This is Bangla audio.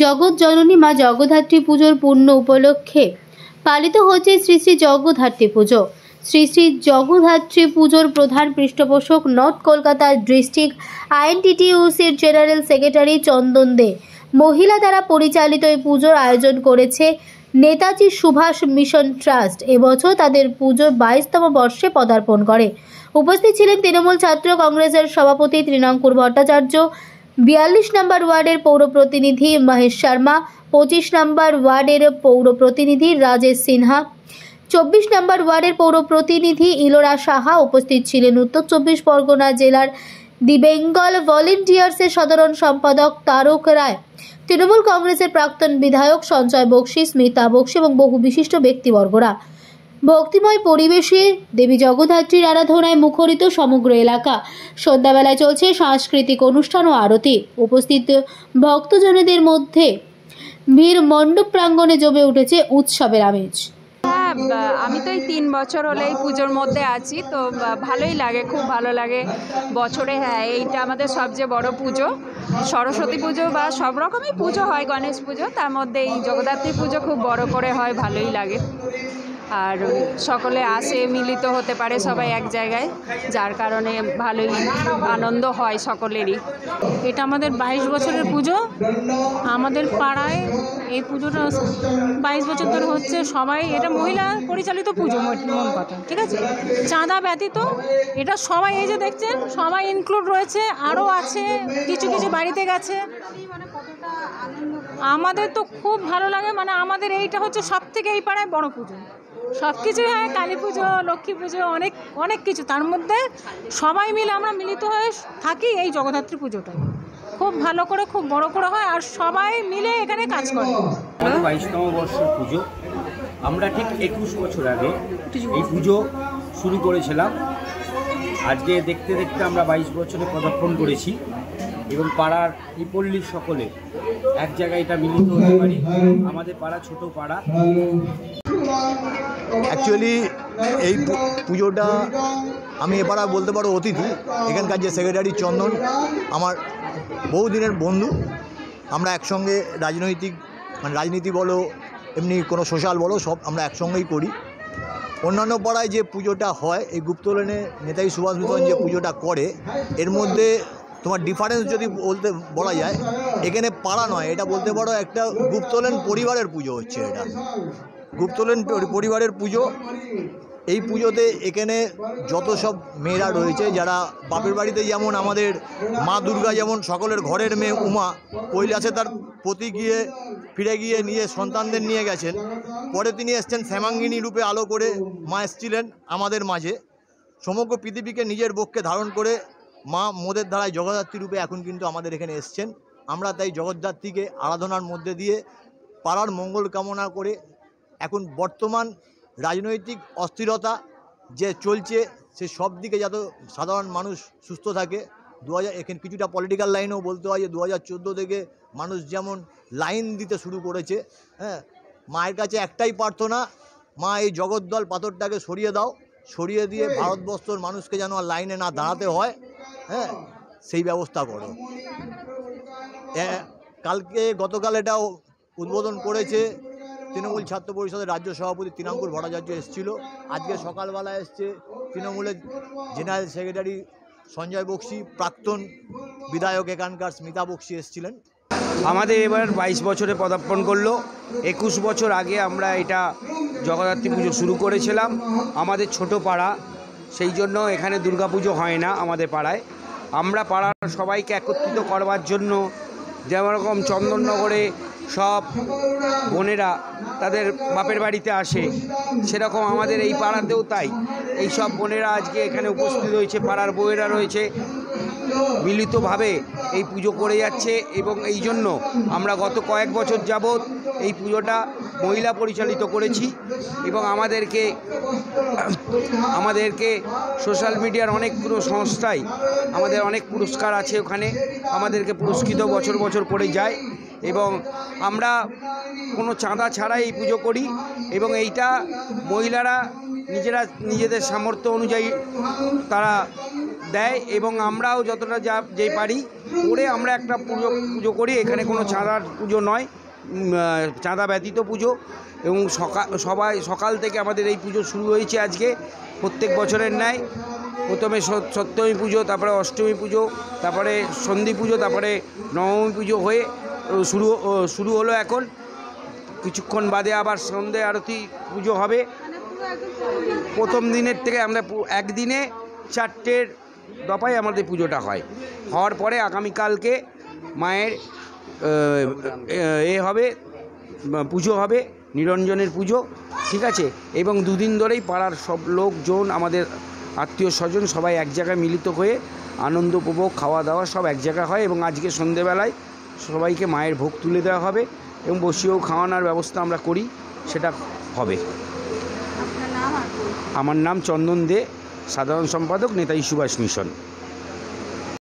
জগৎ জননী মা জগদ্ধাত্রী পুজোর পূর্ণ উপলক্ষে পালিত হচ্ছে শ্রী শ্রী জগদ্ধাত্রী পুজো। শ্রী শ্রী জগদ্ধাত্রী পুজোর প্রধান পৃষ্ঠপোষক নর্থ কলকাতা ডিস্ট্রিক্ট আইএনটিটিইউসির জেনারেল সেক্রেটারি চন্দন দে। মহিলা দ্বারা পরিচালিত এই পুজোর আয়োজন করেছে নেতাজি সুভাষ মিশন ট্রাস্ট। এবছর তাদের পুজোর 22তম বর্ষে পদার্পণ করে। উপস্থিত ছিলেন তৃণমূল ছাত্র কংগ্রেসের সভাপতি তৃণাঙ্কুর ভট্টাচার্য, 42 নম্বর ওয়ার্ডের পৌর প্রতিনিধি মহেশ শর্মা, 25 নম্বর ওয়ার্ডের পৌর প্রতিনিধি রাজেশ সিনহা, 24 নম্বর ওয়ার্ডের পৌর প্রতিনিধি ইলোরা সাহা। উপস্থিত ছিলেন উত্তর 24 পরগনা জেলার দি বেঙ্গল ভলেন্টিয়ার্সের সাধারণ সম্পাদক তারক রায়, তৃণমূল কংগ্রেসের প্রাক্তন বিধায়ক সঞ্জয় বক্সি, স্মিতা বক্সি এবং বহু বিশিষ্ট ব্যক্তিবর্গরা। ভক্তিময় পরিবেশে দেবী জগদ্ধাত্রীর আরাধনায় মুখরিত সমগ্র এলাকা। সন্ধ্যাবেলায় চলছে সাংস্কৃতিক অনুষ্ঠান ও আরতি। উপস্থিত ভক্তজনদের মধ্যে ভিড় মণ্ডপ প্রাঙ্গণে জমে উঠেছে উৎসবের আমেজ। আমি তো এই 3 বছর হলে এই পুজোর মধ্যে আছি, তো ভালোই লাগে, খুব ভালো লাগে বছরে। হ্যাঁ, এইটা আমাদের সবচেয়ে বড় পুজো। সরস্বতী পুজো বা সব রকমই পুজো হয়, গণেশ পুজো, তার মধ্যে এই জগদ্ধাত্রী পুজো খুব বড় করে হয়, ভালোই লাগে। আর সকলে আসে, মিলিত হতে পারে সবাই এক জায়গায়, যার কারণে ভালোই আনন্দ হয় সকলেরই। এটা আমাদের 22 বছরের পুজো। আমাদের পাড়ায় এই পুজোটা 22 বছর ধরে হচ্ছে। সবাই, এটা মহিলা পরিচালিত পুজো, মন কথা, ঠিক আছে। চাঁদা ব্যতীত এটা সবাই, এই যে দেখছেন, সবাই ইনক্লুড রয়েছে, আরও আছে, কিছু কিছু বাড়িতে গেছে। আমাদের তো খুব ভালো লাগে, মানে আমাদের এইটা হচ্ছে সব থেকে এই পাড়ায় বড় পুজো। সব কিছুই হয়, কালী পুজো, লক্ষ্মী পুজো, অনেক অনেক কিছু, তার মধ্যে সবাই মিলে আমরা মিলিত হয়ে থাকি। এই জগদ্ধাত্রী পুজোটাই খুব ভালো করে, খুব বড় করে হয়, আর সবাই মিলে এখানে কাজ করে। 22তম বর্ষের পুজো। আমরা ঠিক 21 বছর আগে এই পুজো শুরু করেছিলাম। আজকে দেখতে দেখতে আমরা 22 বছরে পদার্পণ করেছি এবং পাড়ার এই পল্লীর সকলে এক জায়গায় এটা মিলিত হতে পারি। আমাদের পাড়া ছোট পাড়া। অ্যাকচুয়ালি এই পুজোটা আমি এপাড়া বলতে পারো অতিথি। এখানকার যে সেক্রেটারি চন্দন আমার বহুদিনের বন্ধু। আমরা একসঙ্গে রাজনীতি বলো, এমনি কোনো সোশ্যাল বলো, সব আমরা একসঙ্গেই করি। অন্যান্য পাড়ায় যে পুজোটা হয়, এই গুপ্তলেনে নেতাজি সুভাষ মিশন যে পুজোটা করে, এর মধ্যে তোমার ডিফারেন্স যদি বলা যায়, এখানে পাড়া নয়, এটা বলতে পারো একটা গুপ্তলেন পরিবারের পুজো হচ্ছে। এটা গুপ্তলেন পরিবারের পুজো। এই পুজোতে এখানে যত সব মেয়েরা রয়েছে, যারা বাপের বাড়িতে যেমন আমাদের মা দুর্গা যেমন সকলের ঘরের মেয়ে উমা, কৈলাসে তার পতি গিয়ে ফিরে গিয়ে নিয়ে সন্তানদের নিয়ে গেছেন, পরে তিনি এসছেন শ্যামাঙ্গিনী রূপে আলো করে। মা এসছিলেন আমাদের মাঝে, সমগ্র পৃথিবীকে নিজের বক্ষে ধারণ করে মা মোদের ধারায় জগদ্ধাত্রী রূপে এখন কিন্তু আমাদের এখানে এসছেন। আমরা তাই জগদ্ধাত্রীকে আরাধনার মধ্যে দিয়ে পাড়ার মঙ্গল কামনা করে, এখন বর্তমান রাজনৈতিক অস্থিরতা যে চলছে, সে সব দিকে যাতে সাধারণ মানুষ সুস্থ থাকে। এখানে কিছুটা পলিটিক্যাল লাইনেও বলতে হয় যে 2014 থেকে মানুষ যেমন লাইন দিতে শুরু করেছে। হ্যাঁ, মায়ের কাছে একটাই প্রার্থনা, মা এই জগদ্দল পাথরটাকে সরিয়ে দাও, সরিয়ে দিয়ে ভারতবর্ষের মানুষকে যেন আর লাইনে না দাঁড়াতে হয়, হ্যাঁ, সেই ব্যবস্থা করো। গতকাল এটা উদ্বোধন করেছে তৃণমূল ছাত্র পরিষদের রাজ্য সভাপতি তৃণাঙ্কুর ভট্টাচার্য এসেছিল। আজকে সকালবেলা এসছে তৃণমূলের জেনারেল সেক্রেটারি সঞ্জয় বক্সি, প্রাক্তন বিধায়ক এখানকার স্মিতা বক্সি এসেছিলেন। আমাদের এবার 22 বছরে পদার্পণ করলো। 21 বছর আগে আমরা এটা জগদ্ধাত্রী পুজো শুরু করেছিলাম। আমাদের ছোট পাড়া, সেই জন্য এখানে দুর্গাপুজো হয় না আমাদের পাড়ায়। আমরা পাড়ার সবাইকে একত্রিত করবার জন্য, যেরকম চন্দননগরে সব বোনেরা তাদের বাপের বাড়িতে আসে, সেরকম আমাদের এই পাড়াতেও তাই। এই সব বোনেরা আজকে এখানে উপস্থিত হয়েছে, পাড়ার বউয়েরা রয়েছে, মিলিতভাবে এই পুজো করে যাচ্ছে। এবং এই জন্য আমরা গত কয়েক বছর যাবৎ এই পুজোটা মহিলা পরিচালিত করেছি এবং আমাদেরকে সোশ্যাল মিডিয়ার অনেকগুলো সংস্থায় আমাদের অনেক পুরস্কার আছে, ওখানে আমাদেরকে পুরস্কৃত বছর বছর করে যায়। এবং আমরা কোনো চাঁদা ছাড়াই এই পুজো করি এবং এইটা মহিলারা নিজেদের সামর্থ্য অনুযায়ী তারা দেয়, এবং আমরাও যতটা যেই পারি করে আমরা একটা পুজো করি। এখানে কোনো চাঁদার পুজো নয়, চাঁদা ব্যতীত পুজো। এবং সকাল থেকে আমাদের এই পুজো শুরু হয়েছে আজকে প্রত্যেক বছরের ন্যায়। প্রথমে সপ্তমী পুজো, তারপরে অষ্টমী পুজো, তারপরে সন্ধি পুজো, তারপরে নবমী পুজো হয়ে শুরু হলো। এখন কিছুক্ষণ বাদে আবার সন্ধে আরতি পুজো হবে। প্রথম দিনের থেকে আমরা একদিনে 4টের দফায় আমাদের পুজোটা হওয়ার পরে আগামীকালকে মায়ের হবে পুজো হবে, নিরঞ্জনের পুজো, ঠিক আছে। এবং 2 দিন ধরেই পাড়ার সব লোকজন, আমাদের আত্মীয় স্বজন সবাই এক জায়গায় মিলিত হয়ে আনন্দ উপভোগ, খাওয়া দাওয়া সব এক জায়গায় হয়। এবং আজকে সন্ধেবেলায় সবাইকে মায়ের ভোগ তুলে দেওয়া হবে এবং বসিয়েও খাওয়ানোর ব্যবস্থা আমরা করি, সেটা হবে। আমার নাম চন্দন দে, সাধারণ সম্পাদক, নেতাজি সুভাষ মিশন।